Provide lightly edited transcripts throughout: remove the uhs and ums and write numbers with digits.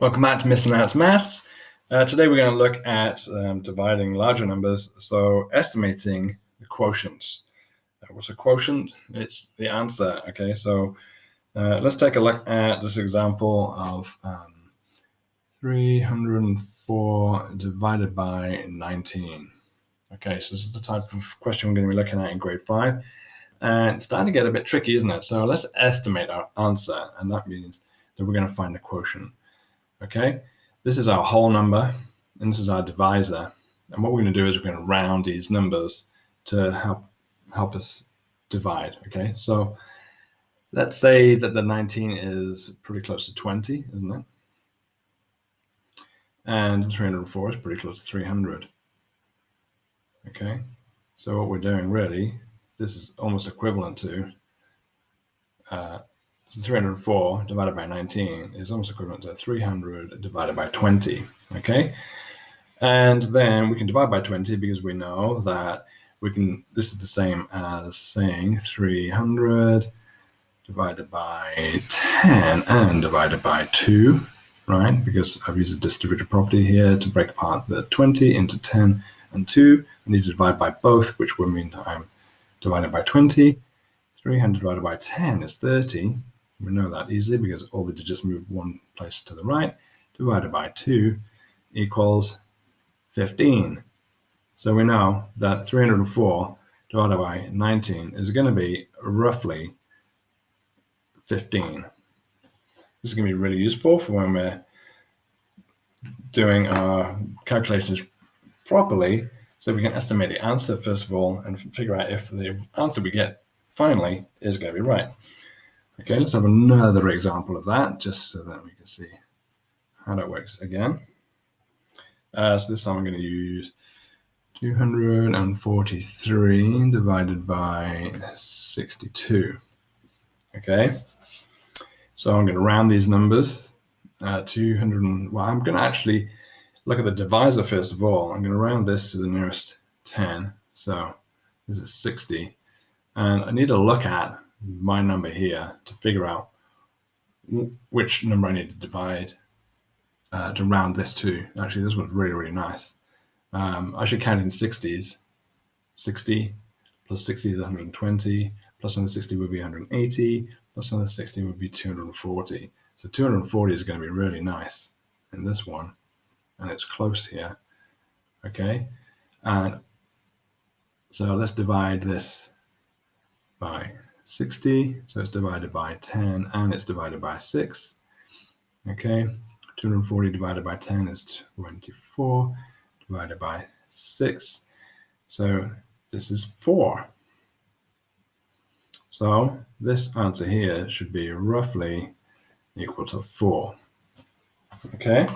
Welcome back to Missing Out's Maths. Today we're going to look at dividing larger numbers, so estimating the quotients. What's a quotient? It's the answer. Okay, so let's take a look at this example of 304 divided by 19. Okay, so this is the type of question we're going to be looking at in grade 5. And it's starting to get a bit tricky, isn't it? So let's estimate our answer, and that means that we're going to find the quotient. Okay, this is our whole number, and this is our divisor. And what we're going to do is we're going to round these numbers to help us divide. Okay, so let's say that the 19 is pretty close to 20, isn't it? And 304 is pretty close to 300. Okay, so what we're doing really, this is almost equivalent to 304 divided by 19 is almost equivalent to 300 divided by 20, okay? And then we can divide by 20 because we know that this is the same as saying 300 divided by 10 and divided by 2, right? Because I've used the distributive property here to break apart the 20 into 10 and 2. I need to divide by both, which will mean that I'm dividing by 20. 300 divided by 10 is 30. We know that easily because all the digits move one place to the right. Divided by 2 equals 15. So we know that 304 divided by 19 is going to be roughly 15. This is going to be really useful for when we're doing our calculations properly, so we can estimate the answer first of all and figure out if the answer we get finally is going to be right. Okay, let's have another example of that just so that we can see how that works again. So this time I'm going to use 243 divided by 62. Okay, so I'm going to round these numbers. 200. Well, I'm going to actually look at the divisor first of all. I'm going to round this to the nearest 10. So this is 60. And I need to look at my number here to figure out which number I need to divide to round this to. Actually, this one's really, really nice. I should count in 60s. 60 plus 60 is 120, plus another 60 would be 180, plus another 60 would be 240. So 240 is going to be really nice in this one, and it's close here. Okay, and so let's divide this by 60, so it's divided by 10 and it's divided by 6. Okay, 240 divided by 10 is 24 divided by 6, so this is 4. So this answer here should be roughly equal to 4. Okay,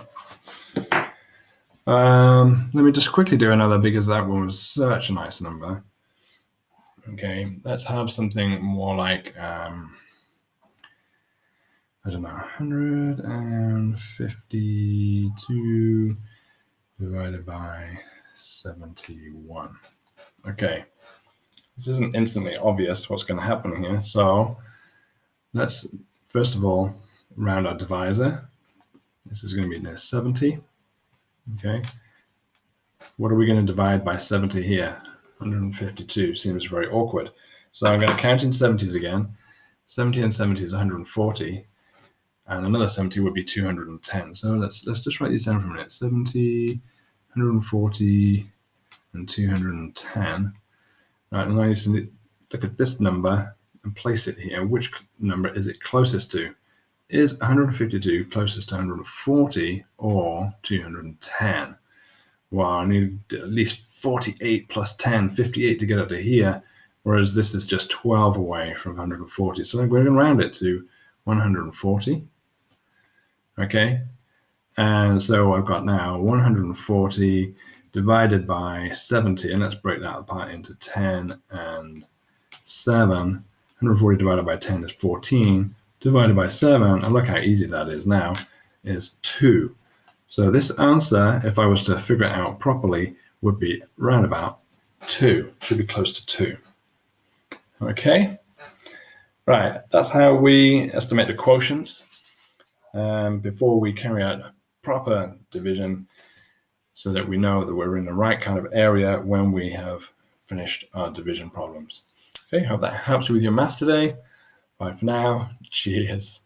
let me just quickly do another because that one was such a nice number. Okay, let's have something more like, I don't know, 152 divided by 71. Okay, this isn't instantly obvious what's going to happen here, so let's first of all round our divisor. This is going to be near 70. Okay, what are we going to divide by 70 here? 152 seems very awkward. So I'm going to count in 70s again. 70 and 70 is 140. And another 70 would be 210. So let's just write these down for a minute. 70, 140, and 210. Right, and I need to look at this number and place it here. Which number is it closest to? Is 152 closest to 140 or 210? Well, I need at least 48 plus 10, 58 to get up to here, whereas this is just 12 away from 140. So I'm going to round it to 140. Okay, and so I've got now 140 divided by 70, and let's break that apart into 10 and 7. 140 divided by 10 is 14, divided by 7, and look how easy that is now, is 2. So this answer, if I was to figure it out properly, would be around about 2. Should be close to 2. Okay, right. That's how we estimate the quotients. before we carry out proper division, so that we know that we're in the right kind of area when we have finished our division problems. Okay, hope that helps you with your maths today. Bye for now. Cheers.